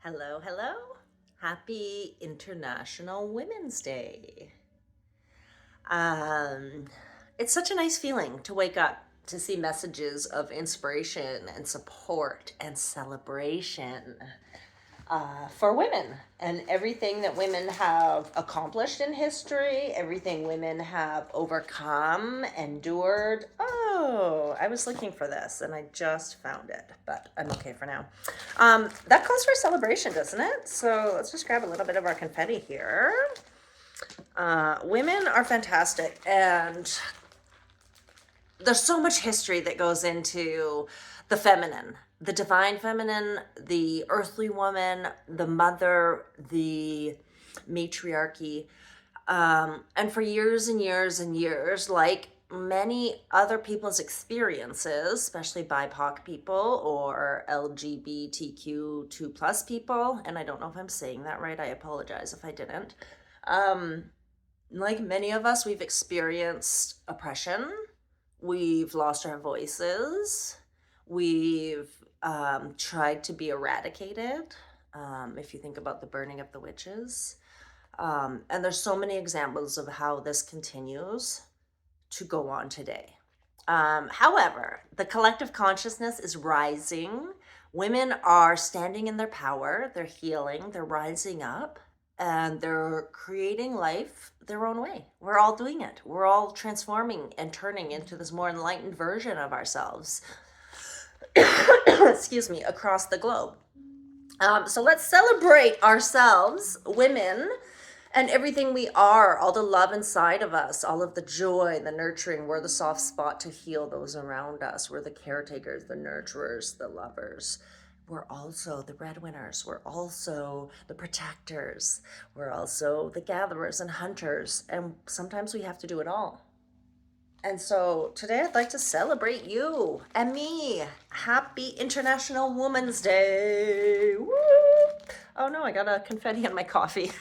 Hello, hello. Happy International Women's Day. Um, it's such a nice feeling to wake up to see messages of inspiration and support and celebration for women and everything that women have accomplished in history, everything women have overcome, endured. Oh, I was looking for this and I just found it, but I'm okay for now. That calls for celebration, doesn't it? So let's just grab a little bit of our confetti here. Women are fantastic, and there's so much history that goes into the feminine, the divine feminine, the earthly woman, the mother, the matriarchy. And for years and years and years, like many other people's experiences, especially BIPOC people or LGBTQ2 plus people, and I don't know if I'm saying that right, I apologize if I didn't. Um, like many of us, we've experienced oppression. We've lost our voices. We've tried to be eradicated. If you think about the burning of the witches. And there's so many examples of how this continues to go on today. However, the collective consciousness is rising. Women are standing in their power, they're healing, they're rising up, and they're creating life their own way. We're all doing it. We're all transforming and turning into this more enlightened version of ourselves, excuse me, across the globe. So let's celebrate ourselves, women, and everything we are, all the love inside of us, all of the joy, the nurturing. We're the soft spot to heal those around us. We're the caretakers, the nurturers, the lovers. We're also the breadwinners. We're also the protectors. We're also the gatherers and hunters. And sometimes we have to do it all. And so today I'd like to celebrate you and me. Happy International Women's Day. Woo! Oh no, I got a confetti on my coffee.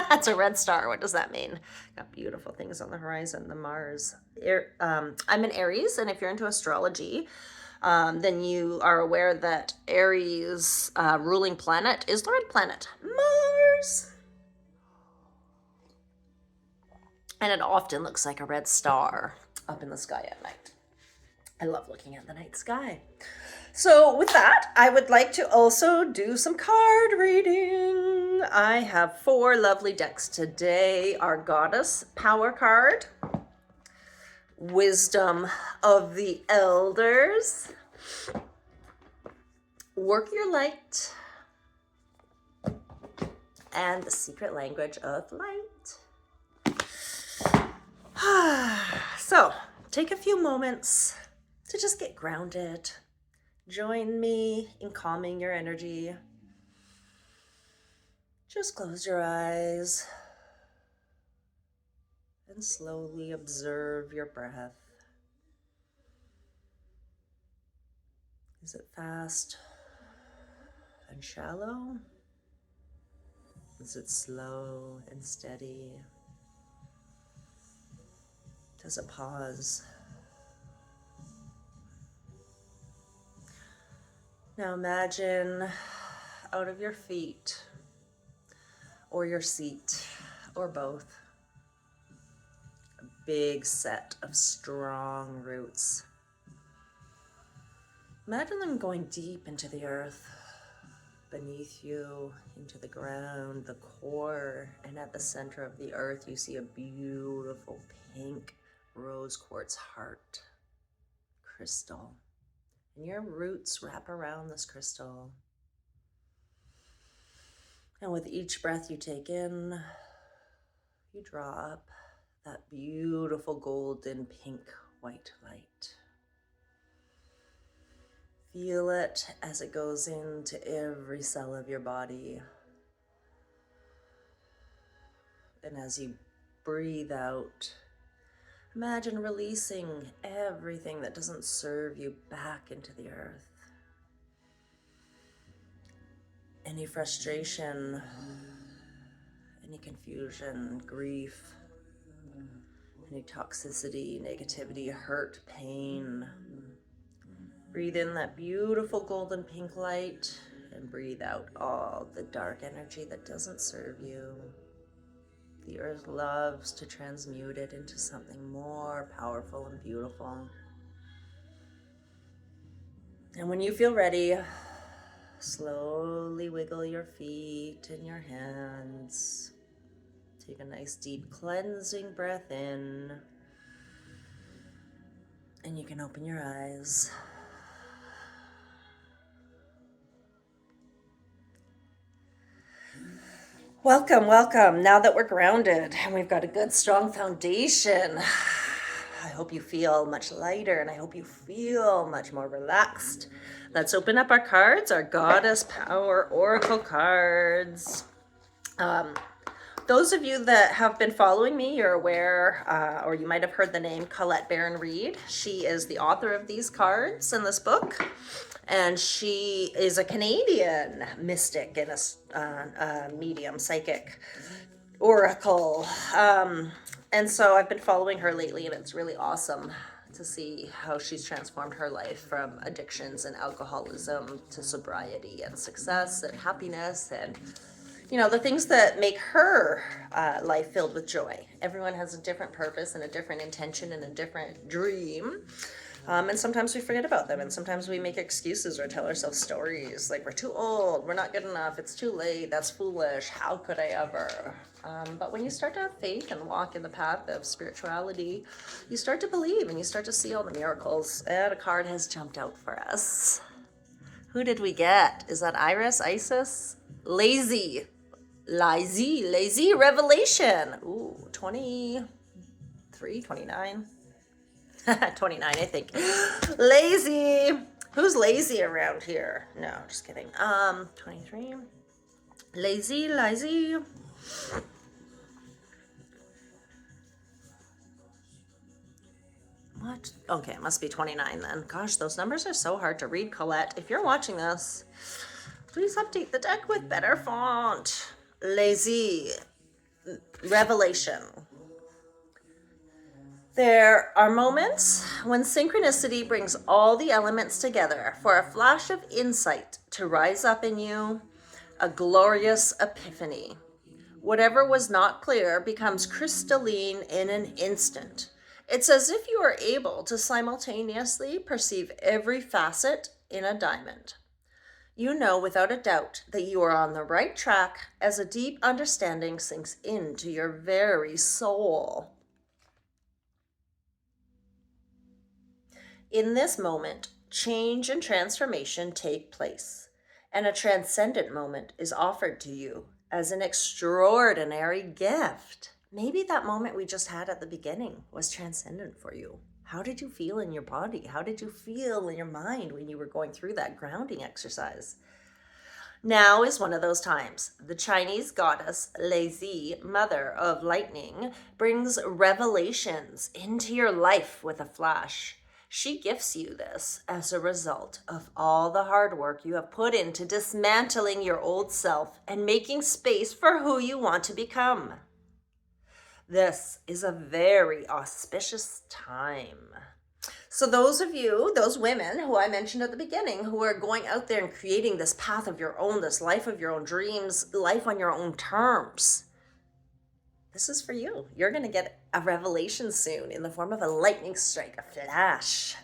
That's a red star. What does that mean? Got beautiful things on the horizon, the Mars. I'm an Aries, and if you're into astrology, then you are aware that Aries' ruling planet is the red planet, Mars. And it often looks like a red star up in the sky at night. I love looking at the night sky. So with that, I would like to also do some card reading. I have 4 lovely decks today. Our Goddess Power card, Wisdom of the Elders, Work Your Light, and the Secret Language of Light. So take a few moments to just get grounded. Join me in calming your energy. Just close your eyes and slowly observe your breath. Is it fast and shallow? Is it slow and steady? Does it pause? Now imagine out of your feet or your seat or both, a big set of strong roots. Imagine them going deep into the earth, beneath you, into the ground, the core, and at the center of the earth you see a beautiful pink rose quartz heart crystal. And your roots wrap around this crystal. And with each breath you take in, you draw up that beautiful golden pink white light. Feel it as it goes into every cell of your body. And as you breathe out, imagine releasing everything that doesn't serve you back into the earth. Any frustration, any confusion, grief, any toxicity, negativity, hurt, pain. Breathe in that beautiful golden pink light and breathe out all the dark energy that doesn't serve you. The earth loves to transmute it into something more powerful and beautiful. And when you feel ready, slowly wiggle your feet and your hands. Take a nice deep cleansing breath in. And you can open your eyes. Welcome, welcome. Now that we're grounded and we've got a good, strong foundation, I hope you feel much lighter and I hope you feel much more relaxed. Let's open up our cards, our Goddess Power Oracle cards. Those of you that have been following me, you're aware, or you might have heard the name Colette Baron-Reid. She is the author of these cards in this book. And she is a Canadian mystic and a medium, psychic, oracle. And so I've been following her lately, and it's really awesome to see how she's transformed her life from addictions and alcoholism to sobriety and success and happiness and, you know, the things that make her life filled with joy. Everyone has a different purpose and a different intention and a different dream. And sometimes we forget about them, and sometimes we make excuses or tell ourselves stories like we're too old, we're not good enough, it's too late, that's foolish, how could I ever? But when you start to have faith and walk in the path of spirituality, you start to believe and you start to see all the miracles. And a card has jumped out for us. Who did we get? Is that Iris, Isis? Lazy Revelation. Ooh, 23, 29. 29, I think. Lazy. Who's lazy around here? No, just kidding. 23. Lazy. What? Okay, it must be 29 then. Gosh, those numbers are so hard to read, Colette. If you're watching this, please update the deck with better font. Lazy. Revelation. There are moments when synchronicity brings all the elements together for a flash of insight to rise up in you, a glorious epiphany. Whatever was not clear becomes crystalline in an instant. It's as if you are able to simultaneously perceive every facet in a diamond. You know without a doubt that you are on the right track as a deep understanding sinks into your very soul. In this moment, change and transformation take place, and a transcendent moment is offered to you as an extraordinary gift. Maybe that moment we just had at the beginning was transcendent for you. How did you feel in your body? How did you feel in your mind when you were going through that grounding exercise? Now is one of those times. The Chinese goddess Lazy, mother of lightning, brings revelations into your life with a flash. She gifts you this as a result of all the hard work you have put into dismantling your old self and making space for who you want to become. This is a very auspicious time. So those of you, those women who I mentioned at the beginning, who are going out there and creating this path of your own, this life of your own dreams, life on your own terms, this is for you. You're going to get a revelation soon in the form of a lightning strike, a flash.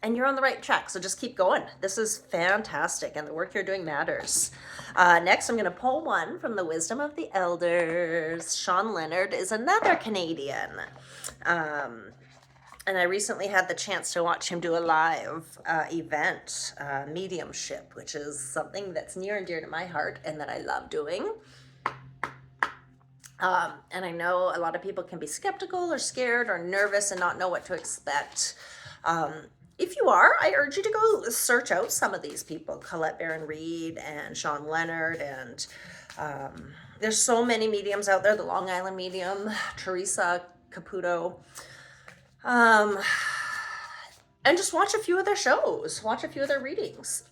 And you're on the right track, so just keep going. This is fantastic, and the work you're doing matters. Next, I'm going to pull one from the Wisdom of the Elders. Sean Leonard is another Canadian. And I recently had the chance to watch him do a live event, mediumship, which is something that's near and dear to my heart and that I love doing. And I know a lot of people can be skeptical or scared or nervous and not know what to expect. If you are, I urge you to go search out some of these people, Colette Baron-Reid and Sean Leonard, and there's so many mediums out there, the Long Island medium, Teresa Caputo, and just watch a few of their shows, watch a few of their readings.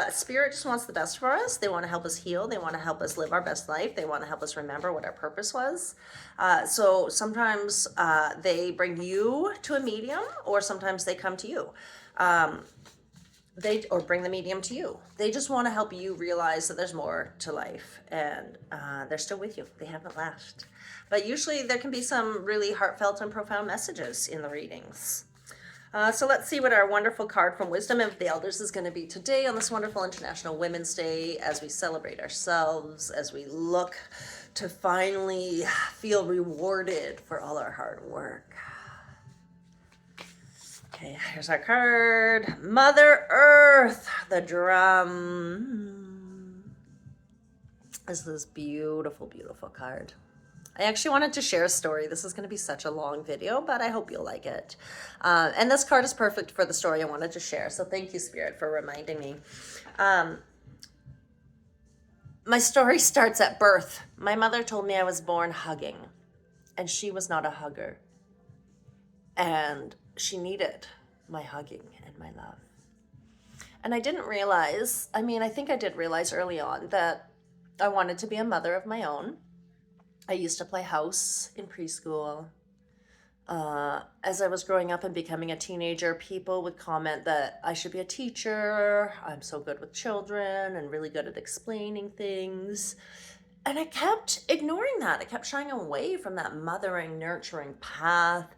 Spirit just wants the best for us. They want to help us heal. They want to help us live our best life. They want to help us remember what our purpose was. So sometimes they bring you to a medium, or sometimes they come to you. or bring the medium to you. They just want to help you realize that there's more to life, and they're still with you. They haven't left. But usually there can be some really heartfelt and profound messages in the readings. So let's see what our wonderful card from Wisdom of the Elders is going to be today on this wonderful International Women's Day, as we celebrate ourselves, as we look to finally feel rewarded for all our hard work. Okay, here's our card. Mother Earth, the drum. This is this beautiful, beautiful card. I actually wanted to share a story. This is going to be such a long video, but I hope you'll like it. And this card is perfect for the story I wanted to share. So thank you, Spirit, for reminding me. My story starts at birth. My mother told me I was born hugging, and she was not a hugger. And she needed my hugging and my love. And I didn't realize, I think I did realize early on that I wanted to be a mother of my own. I used to play house in preschool. As I was growing up and becoming a teenager, people would comment that I should be a teacher. I'm so good with children and really good at explaining things. And I kept ignoring that. I kept shying away from that mothering, nurturing path,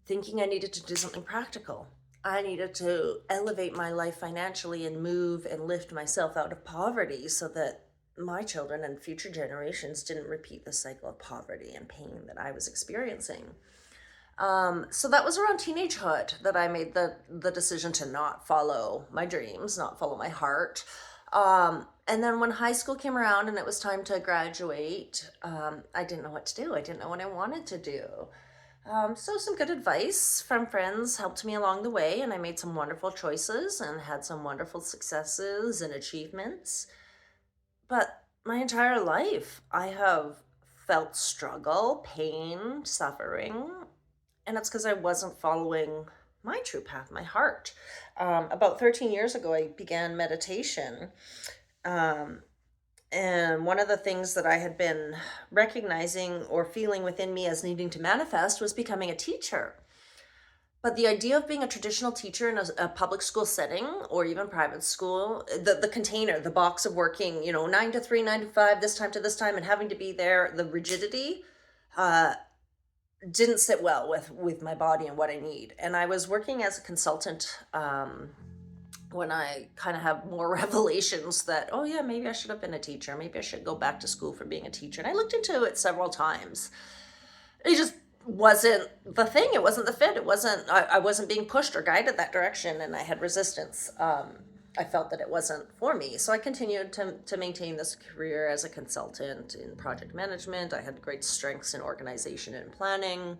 thinking I needed to do something practical. I needed to elevate my life financially and move and lift myself out of poverty so that my children and future generations didn't repeat the cycle of poverty and pain that I was experiencing. So that was around teenagehood that I made the decision to not follow my dreams, not follow my heart. And then when high school came around and it was time to graduate, I didn't know what to do. I didn't know what I wanted to do. So some good advice from friends helped me along the way, and I made some wonderful choices and had some wonderful successes and achievements. But my entire life, I have felt struggle, pain, suffering, and it's because I wasn't following my true path, my heart. About 13 years ago, I began meditation. And one of the things that I had been recognizing or feeling within me as needing to manifest was becoming a teacher. But the idea of being a traditional teacher in a public school setting or even private school, the container, the box of working, 9 to 3, 9 to 5, this time to this time, and having to be there, the rigidity didn't sit well with my body and what I need. And I was working as a consultant when I kind of have more revelations that, oh yeah, maybe I should have been a teacher. Maybe I should go back to school for being a teacher. And I looked into it several times. It just wasn't the thing. It wasn't the fit. I wasn't being pushed or guided that direction, and I had resistance. I felt that it wasn't for me. So I continued to maintain this career as a consultant in project management. I had great strengths in organization and planning.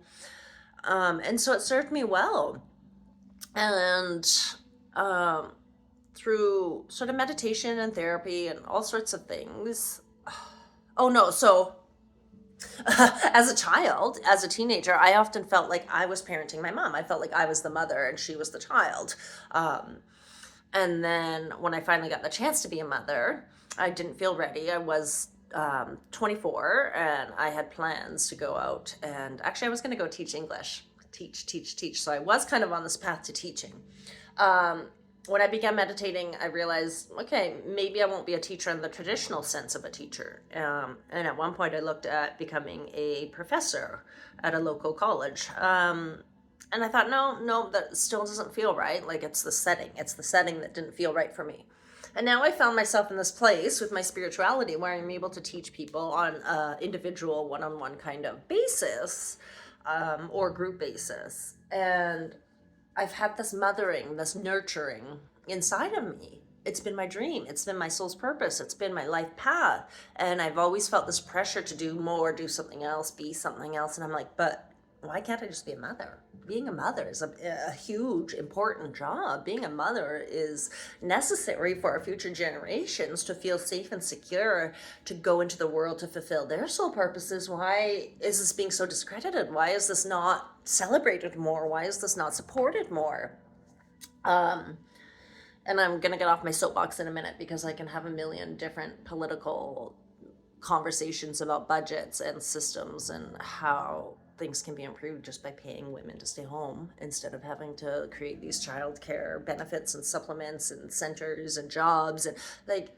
And so it served me well. And through sort of meditation and therapy and all sorts of things. As a child, as a teenager, I often felt like I was parenting my mom. I felt like I was the mother and she was the child. And then when I finally got the chance to be a mother, I didn't feel ready. I was 24 and I had plans to go out, and actually I was going to go teach English. Teach. So I was kind of on this path to teaching. When I began meditating, I realized, okay, maybe I won't be a teacher in the traditional sense of a teacher. And at one point I looked at becoming a professor at a local college. And I thought, no, that still doesn't feel right. Like it's the setting that didn't feel right for me. And now I found myself in this place with my spirituality where I'm able to teach people on an individual one-on-one kind of basis, or group basis. And I've had this mothering, this nurturing inside of me. It's been my dream. It's been my soul's purpose. It's been my life path. And I've always felt this pressure to do more, do something else, be something else. And I'm like, but why can't I just be a mother? Being a mother is a huge, important job. Being a mother is necessary for our future generations to feel safe and secure, to go into the world to fulfill their soul purposes. Why is this being so discredited? Why is this not celebrated more? Why is this not supported more? And I'm going to get off my soapbox in a minute because I can have a million different political conversations about budgets and systems and how things can be improved just by paying women to stay home instead of having to create these childcare benefits and supplements and centers and jobs. And like,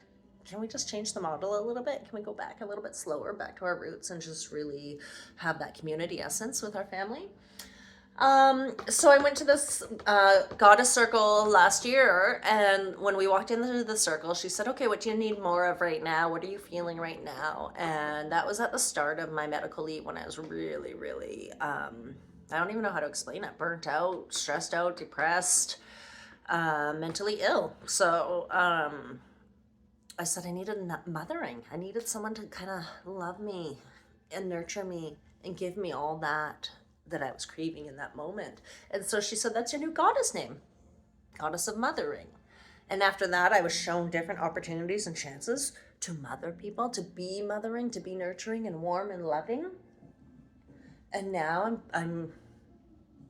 can we just change the model a little bit? Can we go back a little bit slower, back to our roots, and just really have that community essence with our family? So I went to this goddess circle last year, and when we walked into the circle, she said, okay, what do you need more of right now? What are you feeling right now? And that was at the start of my medical leave, when I was really, really, I don't even know how to explain it, burnt out, stressed out, depressed, mentally ill. So I said I needed mothering. I needed someone to kind of love me and nurture me and give me all that I was craving in that moment. And so she said, that's your new goddess name, Goddess of Mothering. And after that, I was shown different opportunities and chances to mother people, to be mothering, to be nurturing and warm and loving. And now I'm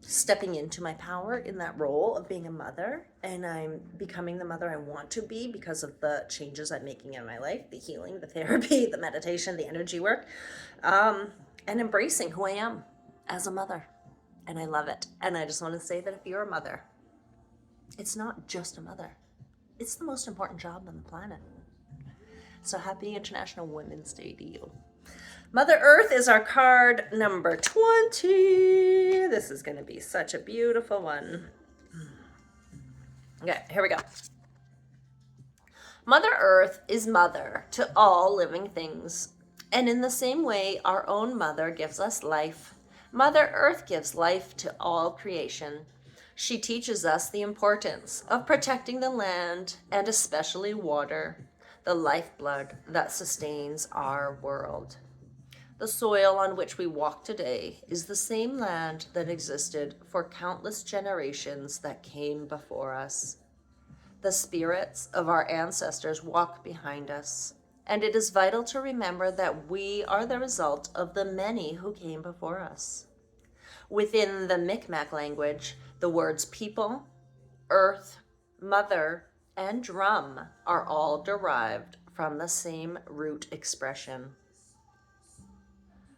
stepping into my power in that role of being a mother, and I'm becoming the mother I want to be because of the changes I'm making in my life, the healing, the therapy, the meditation, the energy work, and embracing who I am as a mother. And I love it. And I just want to say that if you're a mother, it's not just a mother. It's the most important job on the planet. So happy International Women's Day to you. Mother Earth is our card number 20. This is going to be such a beautiful one. Okay, here we go. Mother Earth is mother to all living things. And in the same way, our own mother gives us life. Mother Earth gives life to all creation. She teaches us the importance of protecting the land, and especially water, the lifeblood that sustains our world. The soil on which we walk today is the same land that existed for countless generations that came before us. The spirits of our ancestors walk behind us, and it is vital to remember that we are the result of the many who came before us. Within the Mi'kmaq language, the words people, earth, mother, and drum are all derived from the same root expression,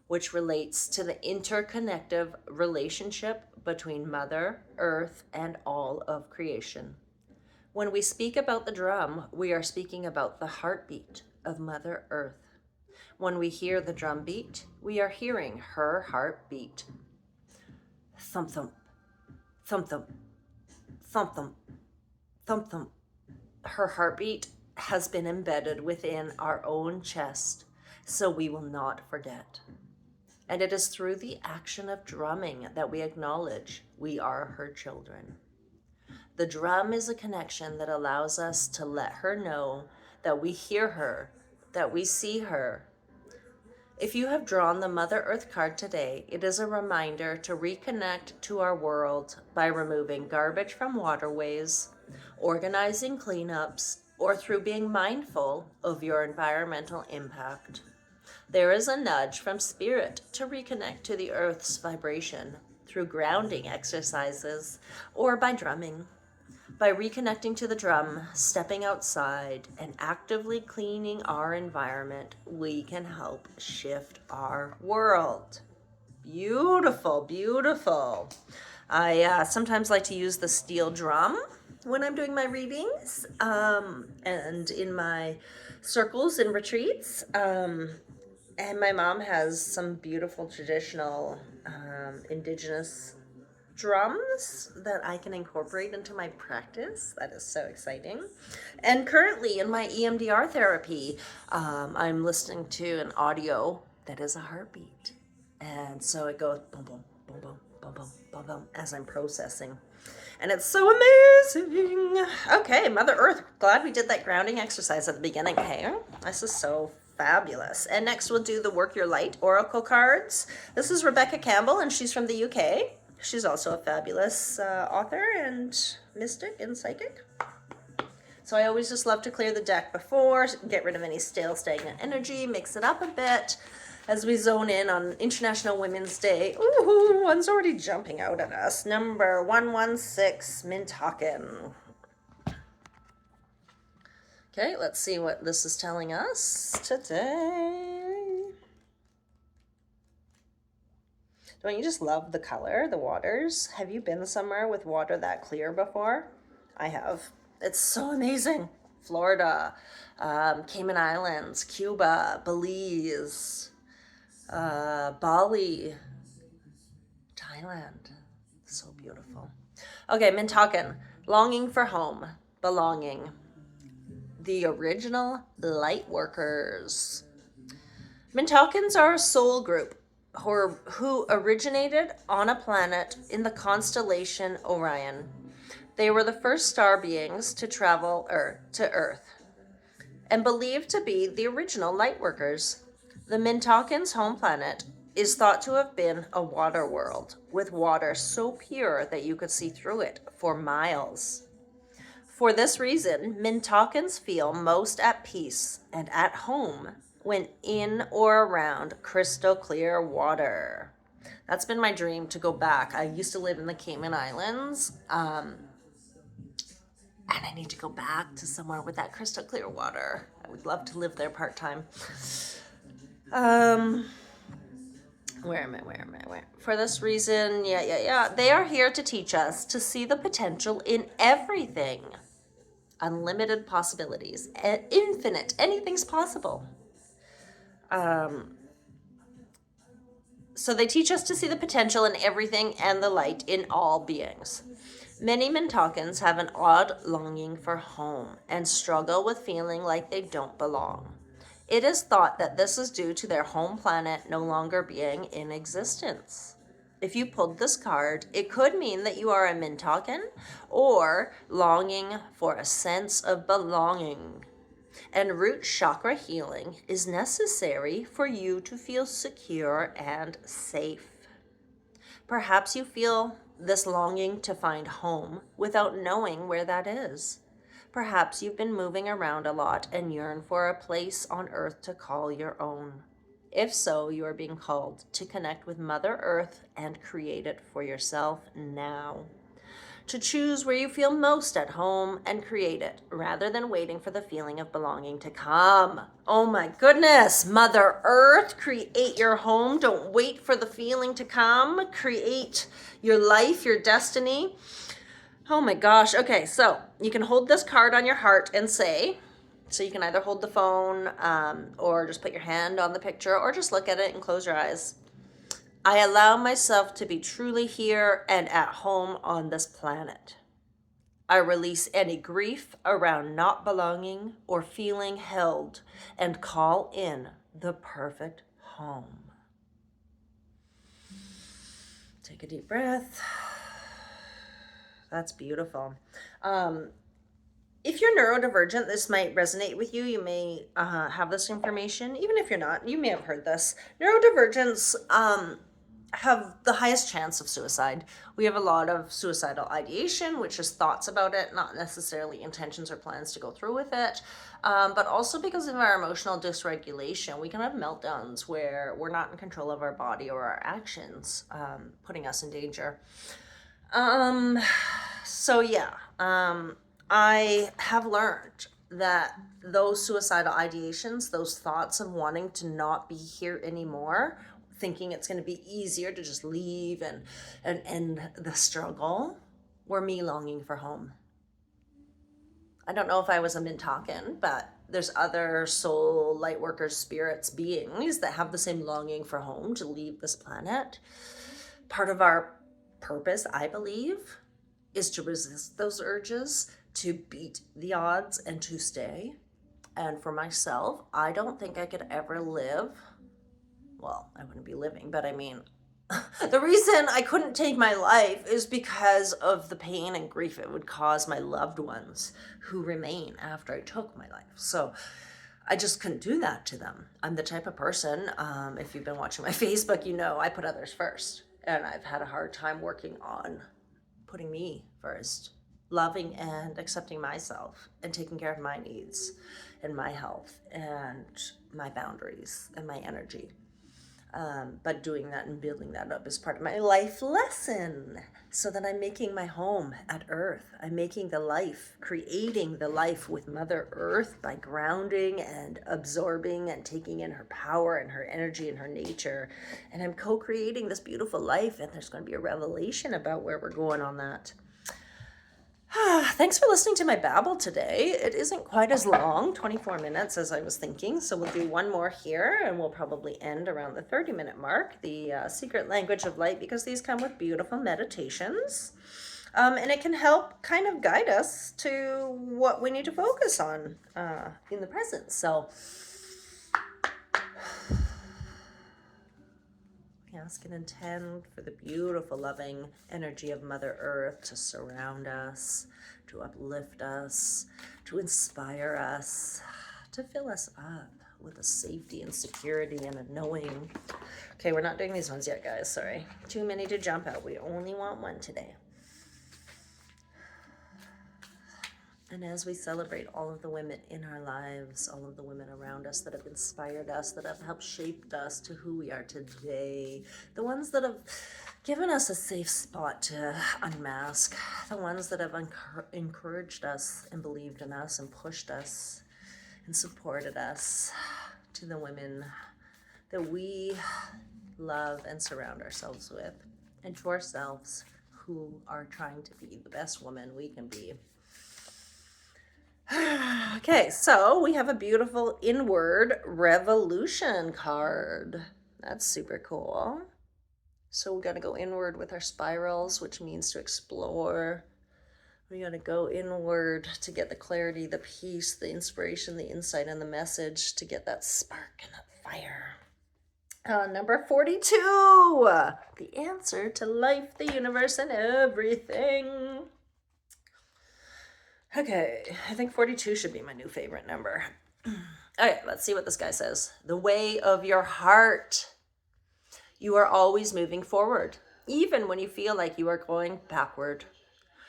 which relates to the interconnective relationship between Mother Earth and all of creation. When we speak about the drum, we are speaking about the heartbeat of Mother Earth. When we hear the drum beat, we are hearing her heartbeat. Thump thump, thump thump, thump thump, thump thump. Her heartbeat has been embedded within our own chest, so we will not forget. And it is through the action of drumming that we acknowledge we are her children. The drum is a connection that allows us to let her know that we hear her, that we see her. If you have drawn the Mother Earth card today, it is a reminder to reconnect to our world by removing garbage from waterways, organizing cleanups, or through being mindful of your environmental impact. There is a nudge from Spirit to reconnect to the Earth's vibration through grounding exercises or by drumming. By reconnecting to the drum, stepping outside, and actively cleaning our environment, we can help shift our world. Beautiful, beautiful. I sometimes like to use the steel drum when I'm doing my readings and in my circles and retreats. And my mom has some beautiful traditional indigenous drums that I can incorporate into my practice. That is so exciting. And currently in my EMDR therapy, I'm listening to an audio that is a heartbeat. And so it goes boom, boom, boom, boom, boom, boom, boom, boom, as I'm processing. And it's so amazing. Okay, Mother Earth, glad we did that grounding exercise at the beginning. Hey, this is so fabulous. And next we'll do the Work Your Light Oracle cards. This is Rebecca Campbell, and she's from the UK. She's also a fabulous author and mystic and psychic. So I always just love to clear the deck before, get rid of any stale, stagnant energy, mix it up a bit as we zone in on International Women's Day. Ooh, one's already jumping out at us. Number 116, Mintalkin. Okay, let's see what this is telling us today. Don't you just love the color, the waters? Have you been somewhere with water that clear before? I have. It's so amazing. Florida, Cayman Islands, Cuba, Belize, Bali, Thailand. So beautiful. Okay, Mintakan. Longing for home, belonging. The original light workers. Mintakans are a soul group who originated on a planet in the constellation Orion. They were the first star beings to travel to Earth and believed to be the original light workers. The Mintakans' home planet is thought to have been a water world with water so pure that you could see through it for miles. For this reason, Mintakans feel most at peace and at home when in or around crystal clear water. That's been my dream, to go back. I used to live in the Cayman Islands, and I need to go back to somewhere with that crystal clear water. I would love to live there part-time. Where am I? For this reason, they are here to teach us to see the potential in everything. Unlimited possibilities, infinite, anything's possible. So they teach us to see the potential in everything and the light in all beings. Many Mintakans have an odd longing for home and struggle with feeling like they don't belong. It is thought that this is due to their home planet no longer being in existence. If you pulled this card, it could mean that you are a Mintakan or longing for a sense of belonging. And root chakra healing is necessary for you to feel secure and safe. Perhaps you feel this longing to find home without knowing where that is. Perhaps you've been moving around a lot and yearn for a place on earth to call your own. If so, you are being called to connect with Mother Earth and create it for yourself now. To choose where you feel most at home and create it, rather than waiting for the feeling of belonging to come. Oh my goodness, Mother Earth, create your home. Don't wait for the feeling to come. Create your life, your destiny. Oh my gosh. Okay, so you can hold this card on your heart and say, so you can either hold the phone or just put your hand on the picture or just look at it and close your eyes. I allow myself to be truly here and at home on this planet. I release any grief around not belonging or feeling held and call in the perfect home. Take a deep breath. That's beautiful. If you're neurodivergent, this might resonate with you. You may have this information. Even if you're not, you may have heard this. Neurodivergents have the highest chance of suicide. We have a lot of suicidal ideation, which is thoughts about it, not necessarily intentions or plans to go through with it. But also because of our emotional dysregulation, we can have meltdowns where we're not in control of our body or our actions, putting us in danger. I have learned that those suicidal ideations, those thoughts of wanting to not be here anymore, thinking it's going to be easier to just leave and end the struggle, were me longing for home. I don't know if I was a Mintakan, but there's other soul, light workers, spirits, beings that have the same longing for home, to leave this planet. Part of our purpose, I believe, is to resist those urges, to beat the odds and to stay. And for myself, I don't think I could ever live. Well, I wouldn't be living, but I mean, the reason I couldn't take my life is because of the pain and grief it would cause my loved ones who remain after I took my life. So I just couldn't do that to them. I'm the type of person, if you've been watching my Facebook, you know I put others first. And I've had a hard time working on putting me first, loving and accepting myself and taking care of my needs and my health and my boundaries and my energy. But doing that and building that up is part of my life lesson. So that I'm making my home at Earth. I'm making the life, creating the life with Mother Earth by grounding and absorbing and taking in her power and her energy and her nature. And I'm co creating this beautiful life, and there's going to be a revelation about where we're going on that. Thanks for listening to my babble today. It isn't quite as long, 24 minutes as I was thinking. So we'll do one more here and we'll probably end around the 30-minute mark, the secret language of light, because these come with beautiful meditations. And it can help kind of guide us to what we need to focus on in the present. So ask and intend for the beautiful, loving energy of Mother Earth to surround us, to uplift us, to inspire us, to fill us up with a safety and security and a knowing. Okay, we're not doing these ones yet, guys. Sorry. Too many to jump out. We only want one today. And as we celebrate all of the women in our lives, all of the women around us that have inspired us, that have helped shape us to who we are today, the ones that have given us a safe spot to unmask, the ones that have encouraged us and believed in us and pushed us and supported us, to the women that we love and surround ourselves with, and to ourselves who are trying to be the best woman we can be. Okay, so we have a beautiful inward revolution card. That's super cool. So we're going to go inward with our spirals, which means to explore. We're going to go inward to get the clarity, the peace, the inspiration, the insight, and the message, to get that spark and that fire. Number 42, the answer to life, the universe, and everything. Okay, I think 42 should be my new favorite number. Okay, let's see what this guy says. The way of your heart. You are always moving forward, even when you feel like you are going backward.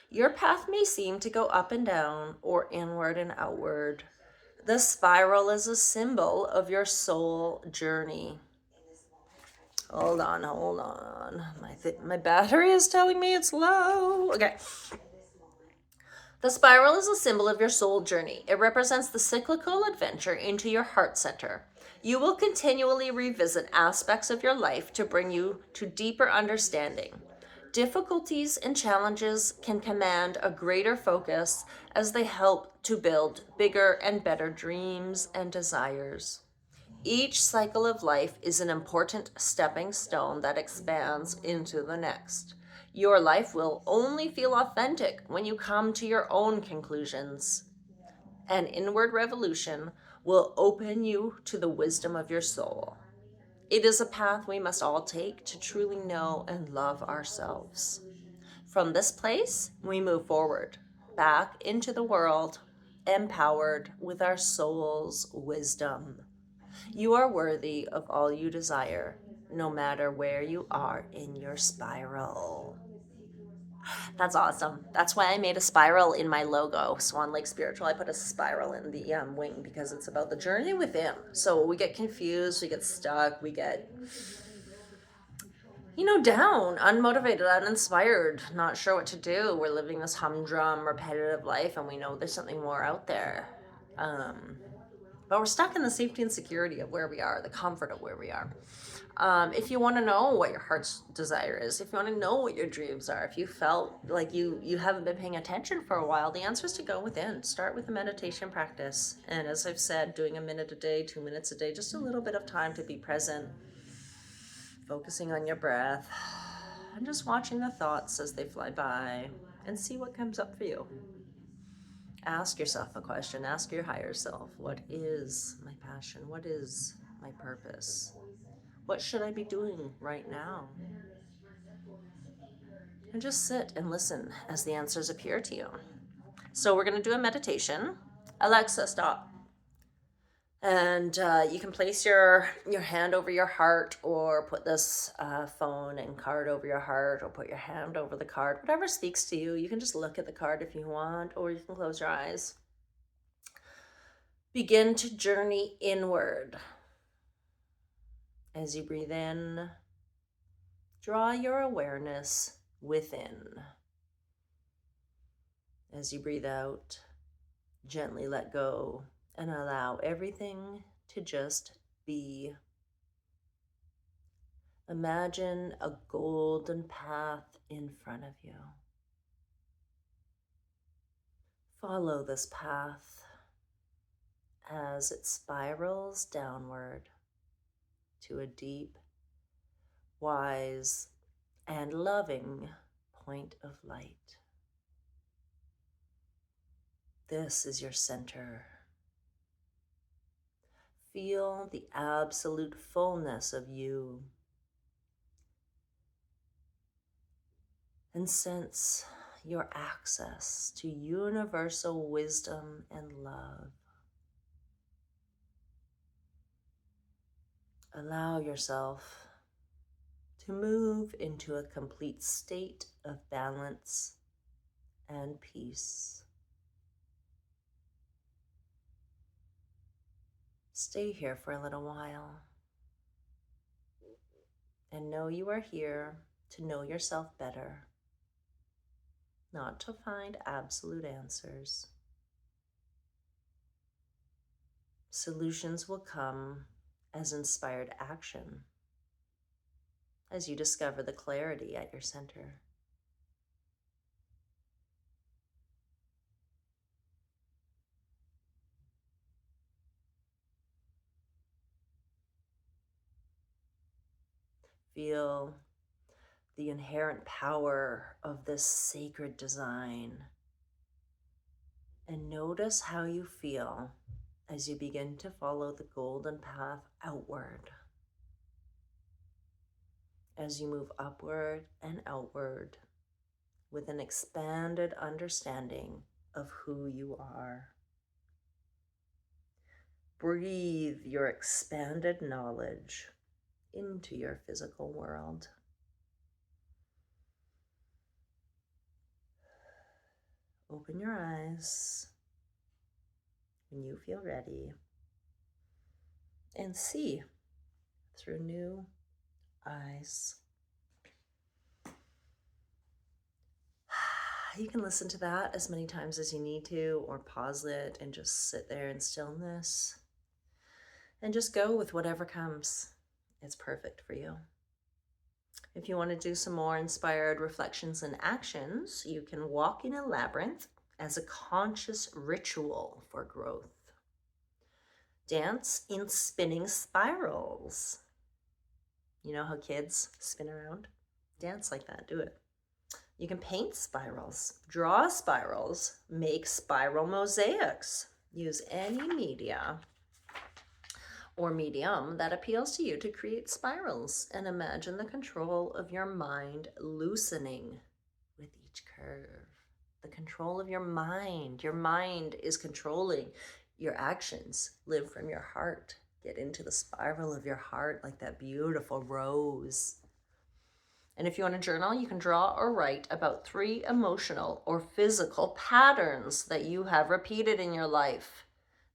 Your path may seem to go up and down, or inward and outward. The spiral is a symbol of your soul journey. Hold on. My battery is telling me it's low. Okay. The spiral is a symbol of your soul journey. It represents the cyclical adventure into your heart center. You will continually revisit aspects of your life to bring you to deeper understanding. Difficulties and challenges can command a greater focus as they help to build bigger and better dreams and desires. Each cycle of life is an important stepping stone that expands into the next. Your life will only feel authentic when you come to your own conclusions. An inward revolution will open you to the wisdom of your soul. It is a path we must all take to truly know and love ourselves. From this place, we move forward, back into the world, empowered with our soul's wisdom. You are worthy of all you desire, no matter where you are in your spiral. That's awesome. That's why I made a spiral in my logo, Swan Lake Spiritual. I put a spiral in the wing because it's about the journey within. So we get confused, we get stuck, we get, down, unmotivated, uninspired, not sure what to do. We're living this humdrum, repetitive life, and we know there's something more out there. But we're stuck in the safety and security of where we are, the comfort of where we are. If you want to know what your heart's desire is, if you want to know what your dreams are, if you felt like you haven't been paying attention for a while, the answer is to go within. Start with a meditation practice. And as I've said, doing a minute a day, 2 minutes a day, just a little bit of time to be present, focusing on your breath, and just watching the thoughts as they fly by, and see what comes up for you. Ask yourself a question. Ask your higher self, what is my passion? What is my purpose? What should I be doing right now? And just sit and listen as the answers appear to you. So we're going to do a meditation. Alexa, stop. And you can place your hand over your heart, or put this phone and card over your heart, or put your hand over the card, whatever speaks to you. You can just look at the card if you want, or you can close your eyes. Begin to journey inward As you breathe in, draw your awareness within. As you breathe out, gently let go and allow everything to just be. Imagine a golden path in front of you. Follow this path as it spirals downward to a deep, wise, and loving point of light. This is your center. Feel the absolute fullness of you and sense your access to universal wisdom and love. Allow yourself to move into a complete state of balance and peace. Stay here for a little while and know you are here to know yourself better, not to find absolute answers. Solutions will come as inspired action as you discover the clarity at your center. Feel the inherent power of this sacred design and notice how you feel as you begin to follow the golden path outward. As you move upward and outward with an expanded understanding of who you are. Breathe your expanded knowledge into your physical world. Open your eyes when you feel ready and see through new eyes. You can listen to that as many times as you need to, or pause it and just sit there in stillness and just go with whatever comes. It's perfect for you. If you want to do some more inspired reflections and actions, you can walk in a labyrinth as a conscious ritual for growth. Dance in spinning spirals. You know how kids spin around? Dance like that, do it. You can paint spirals, draw spirals, make spiral mosaics. Use any media or medium that appeals to you to create spirals, and imagine the control of your mind loosening with each curve. The control of your mind. Your mind is controlling your actions. Live from your heart. Get into the spiral of your heart like that beautiful rose. And if you want to journal, you can draw or write about 3 emotional or physical patterns that you have repeated in your life.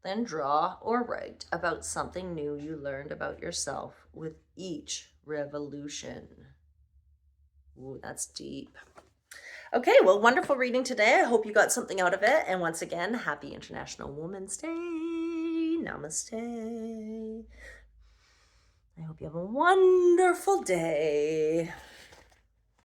Then draw or write about something new you learned about yourself with each revolution. Ooh, that's deep. Okay, well, wonderful reading today. I hope you got something out of it. And once again, happy International Women's Day. Namaste. I hope you have a wonderful day.